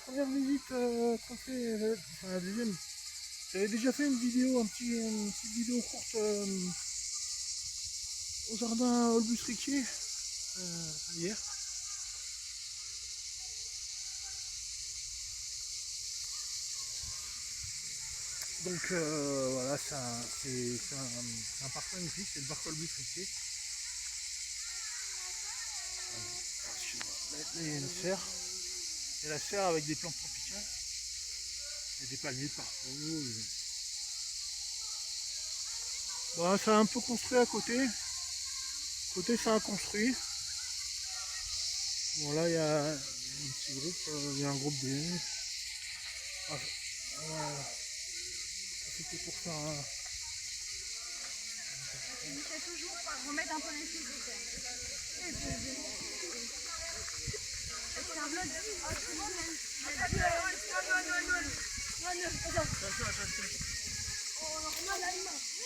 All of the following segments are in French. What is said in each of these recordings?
première visite qu'on fait, enfin la deuxième. J'avais déjà fait une vidéo, une petite vidéo courte au jardin Olbus Riquier hier. Donc voilà, c'est un parc magnifique, c'est le parc Olbus Riquier. Là, il y a une serre. Il y a la serre avec des plantes tropicales. Il y a des palmiers partout. Bon, ça a un peu construit à côté. Côté, ça a construit. Bon, là, il y a un petit groupe. Il y a un groupe de... Ah, c'était pour faire un... J'essaie toujours par remettre un peu les fils de terre. C'est un vlog. Ah, c'est bon, même.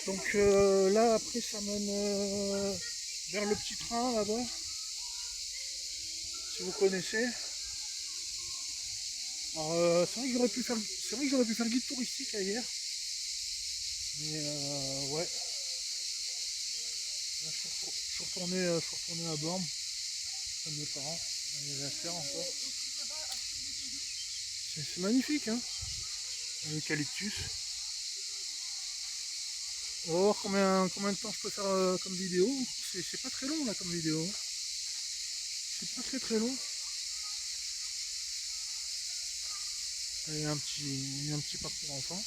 Donc là, après, ça mène vers le petit train, là-bas. Si vous connaissez. Alors, c'est vrai que j'aurais pu faire le guide touristique hier. Mais ouais. Là, je suis retourné à Borne. Comme mes parents. Il y a la serre encore. C'est magnifique, hein. L'eucalyptus. On va voir combien de temps je peux faire comme vidéo. C'est pas très long là comme vidéo. C'est pas très long. Il y a un petit parcours enfant.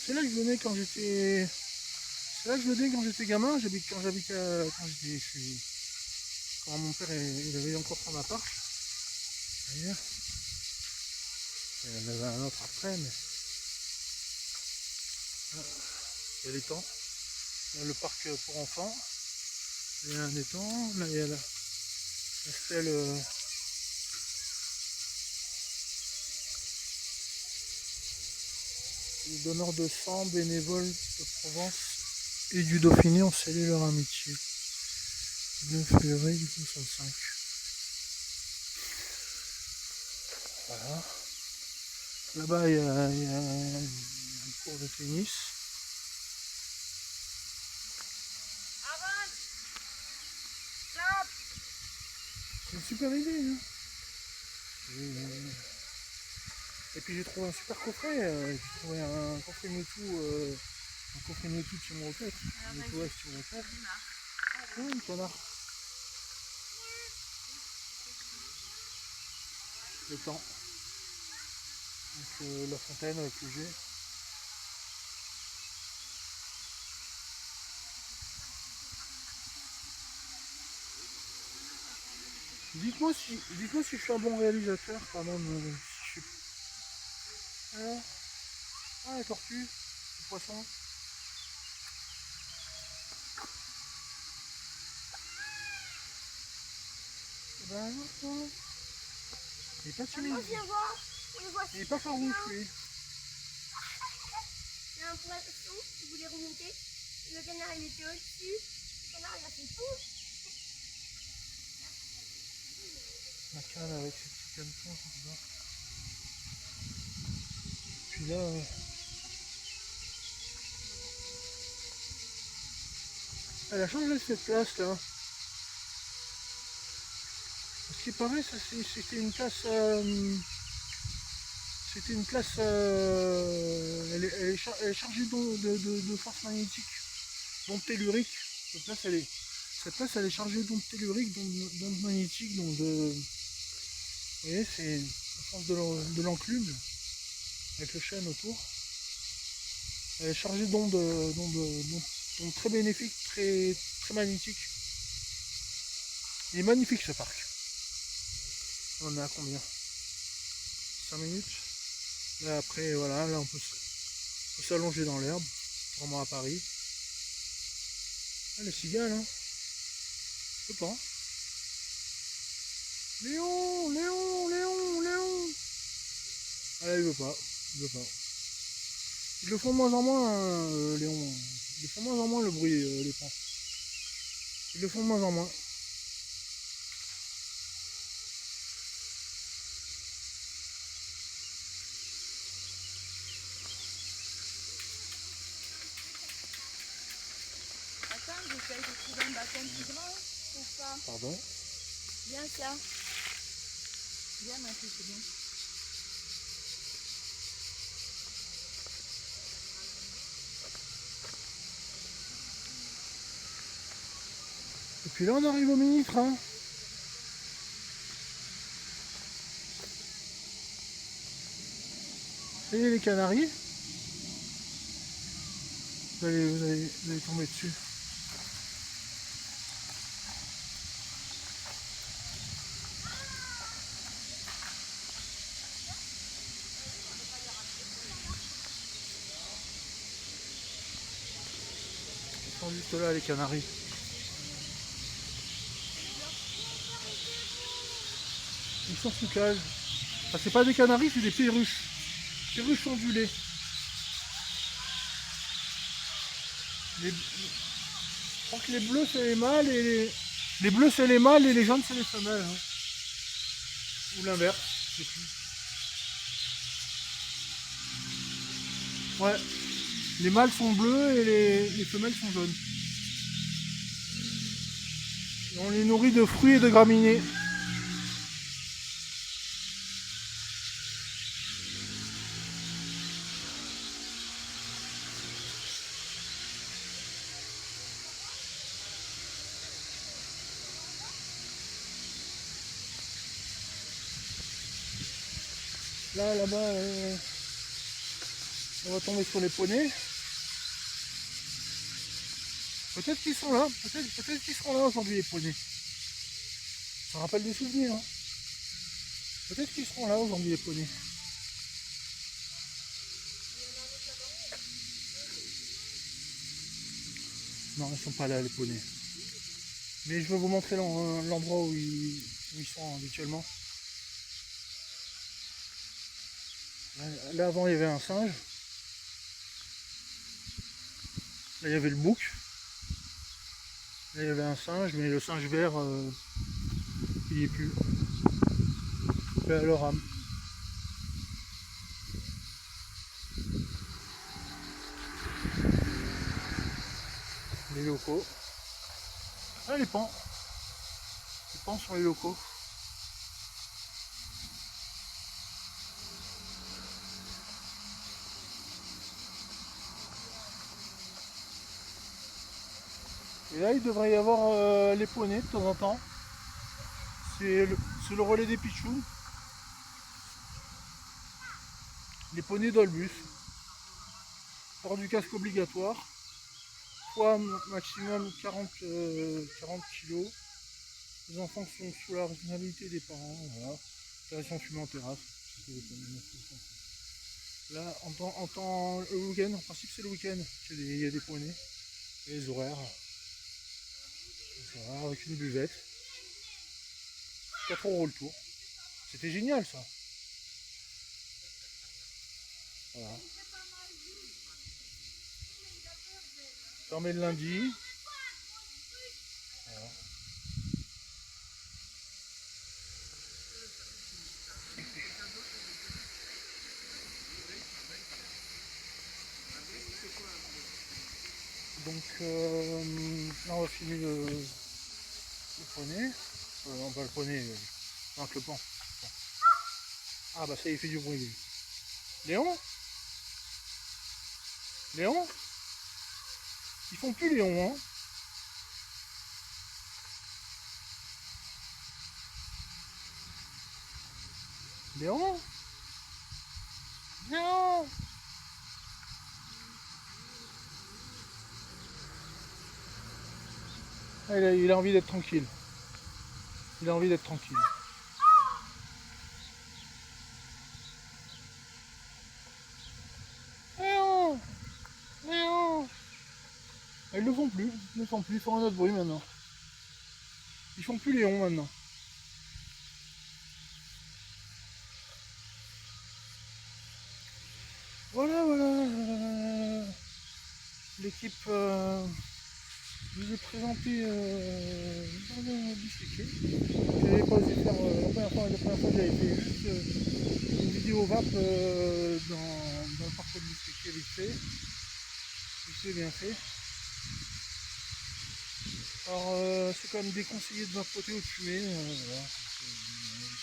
C'est là que je venais quand j'étais. C'est là que je venais quand j'étais gamin. Quand mon père il avait encore son appart. D'ailleurs. Il y en avait un autre après, mais. Là, il y a l'étang. Là, le parc pour enfants. Il y a un étang. Là, il y a la stèle. Les donneurs de sang, bénévoles de Provence et du Dauphiné ont scellé leur amitié. 9 février 1965. Voilà. Là-bas, il y a une cour de tennis. C'est une super idée, hein. Et puis j'ai trouvé un super coffret. J'ai trouvé un coffret Mewtwo. Un coffret Mewtwo de chez mon requête. Mewtwo S chez mon requête. Oui, un canard. Le temps. Donc la fontaine avec le jet. Dites-moi si je suis un bon réalisateur quand même. Si je suis... Alors, ah, la tortue, le poisson. Eh ben non. Il est pas timide. Il est pas farouche lui. Il y a un poisson qui voulait remonter. Le canard il était au-dessus. Le canard il a fait tout. La canne avec ses petits canetons comme ça. Puis là, elle a changé cette place là. Ce qui paraît, c'était une place. C'était une place. Elle est chargée de force magnétique, d'ondes telluriques. Cette place, elle est chargée d'ondes telluriques, d'ondes magnétiques, donc de. Vous voyez, c'est la force de l'enclume avec le chêne autour. Elle est chargée d'ondes très bénéfiques, très magnétiques. Il est magnifique ce parc. On est à combien? 5 minutes. Là après voilà, là on peut s'allonger dans l'herbe, vraiment à Paris. Ah les cigales hein. Je sais pas. Léon. Ah là il veut pas. Ils le font de moins en moins Léon. Ils le font de moins en moins le bruit les pans. Ils le font de moins en moins. Attends, j'essaye de trouver un bâton plus grand. Pour ça. Pardon. Viens, ça. Viens, ma fille, c'est bien. Et puis là on arrive au mini-train. Et les Canaries. Vous allez tomber dessus. Ils sont juste là les Canaries. Ils sont sous cage. Ah, c'est pas des Canaries, c'est des perruches. Perruches ondulées. Je crois que les bleus c'est les mâles et les bleus c'est les mâles et les jaunes c'est les femelles. Hein. Ou l'inverse, je sais plus. Ouais. Les mâles sont bleus et les femelles sont jaunes. Et on les nourrit de fruits et de graminées. Là-bas, on va tomber sur les poneys. Peut-être qu'ils sont là, peut-être qu'ils seront là aujourd'hui les poneys. Ça rappelle des souvenirs. Hein. Peut-être qu'ils seront là aujourd'hui les poneys. Non, ils sont pas là les poneys. Mais je vais vous montrer l'endroit où ils sont habituellement. Là avant il y avait un singe. Là il y avait le bouc. Là il y avait un singe, mais le singe vert, il n'y est plus. Paix à leur âme. Les locaux. Ah les pans. Les pans sont les locaux. Et là il devrait y avoir les poneys de temps en temps. C'est le relais des pitchouns. Les poneys d'Olbus. Port du casque obligatoire. Poids maximum 40 kg. Les enfants sont sous la responsabilité des parents. Voilà. Intervention fumée en terrasse. Là, en temps le week-end, en principe c'est le week-end qu'il y a des poneys. Et les horaires. Voilà, avec une buvette. 4 € le tour. C'était génial ça. Voilà. Fermé le lundi. Voilà. Donc là on va filmer le poney. Non pas le poney, non que le pan. Ah bah ça il fait du bruit lui. Léon? Léon? Ils font plus Léon hein. Léon? Léon? Ah, il a envie d'être tranquille. Il a envie d'être tranquille. Léon! Léon! Ils le font plus. Ils ne font plus. Ils font un autre bruit maintenant. Ils font plus Léon maintenant. Voilà, voilà. L'équipe Je vous ai présenté le jardin du Sliquet. Je n'avais pas osé faire la première fois j'avais fait juste une vidéo vape dans le parcours du Sliquet vite fait. C'est bien fait. Alors c'est quand même déconseillé de vapoter ou de fumer. Voilà.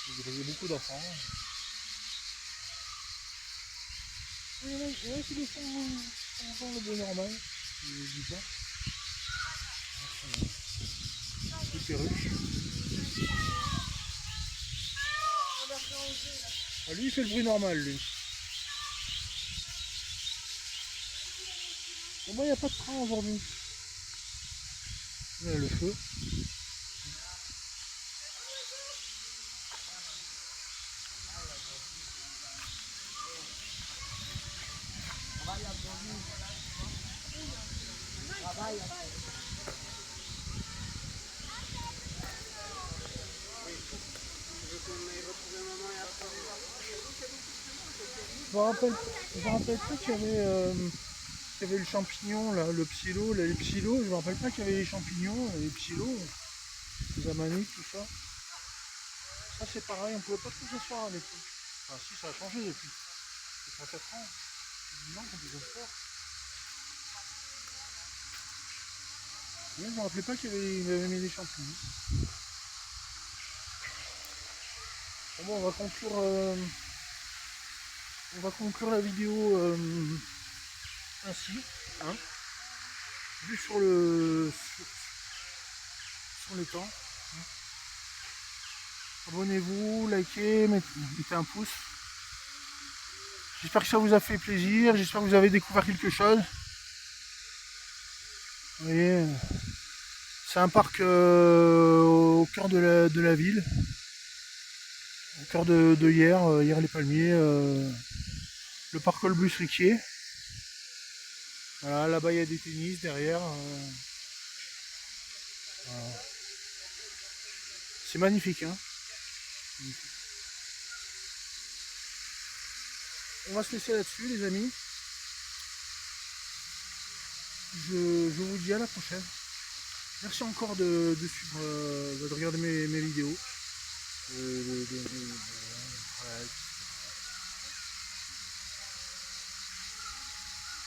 Vous avez beaucoup d'enfants. Ouais, c'est le fond le bleu normal. Je dis pas. C'est perruche. Ah, lui il fait le bruit normal lui. Bon, moi il n'y a pas de train aujourd'hui. Là le feu. Je me rappelle pas qu'il y avait le champignon là, le psylo, là, les psylos, je me rappelle pas qu'il y avait les champignons, les psylos, les amanites, tout ça. Ça c'est pareil, on pouvait pas tout s'asseoir à l'époque. Enfin si, ça a changé depuis. C'est 34 ans. 10 ans qu'on peut s'asseoir. Mais je me rappelais pas qu'il avait mis des champignons. Bon, on va conclure la vidéo ainsi, hein, vu sur le temps. Hein. Abonnez-vous, likez, mettez un pouce. J'espère que ça vous a fait plaisir, j'espère que vous avez découvert quelque chose. Vous voyez, c'est un parc au cœur de la ville, au cœur de hier les Palmiers, le parc Olbus-Riquier. Voilà, là-bas il y a des tennis derrière. Voilà. C'est magnifique, hein. Magnifique. On va se laisser là-dessus les amis. Je vous dis à la prochaine. Merci encore de suivre, de regarder mes vidéos. Voilà.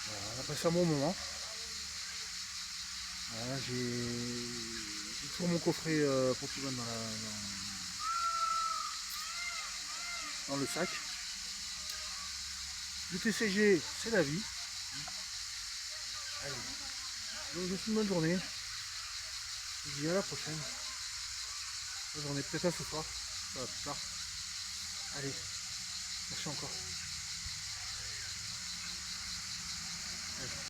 Voilà, on a passé un bon moment. Voilà, j'ai toujours mon coffret Pokémon dans le sac. Le TCG, c'est la vie. Allez, je vous souhaite une bonne journée. Je vous dis à la prochaine. Bonne journée, peut-être à ce soir, plus tard. Allez, merci encore.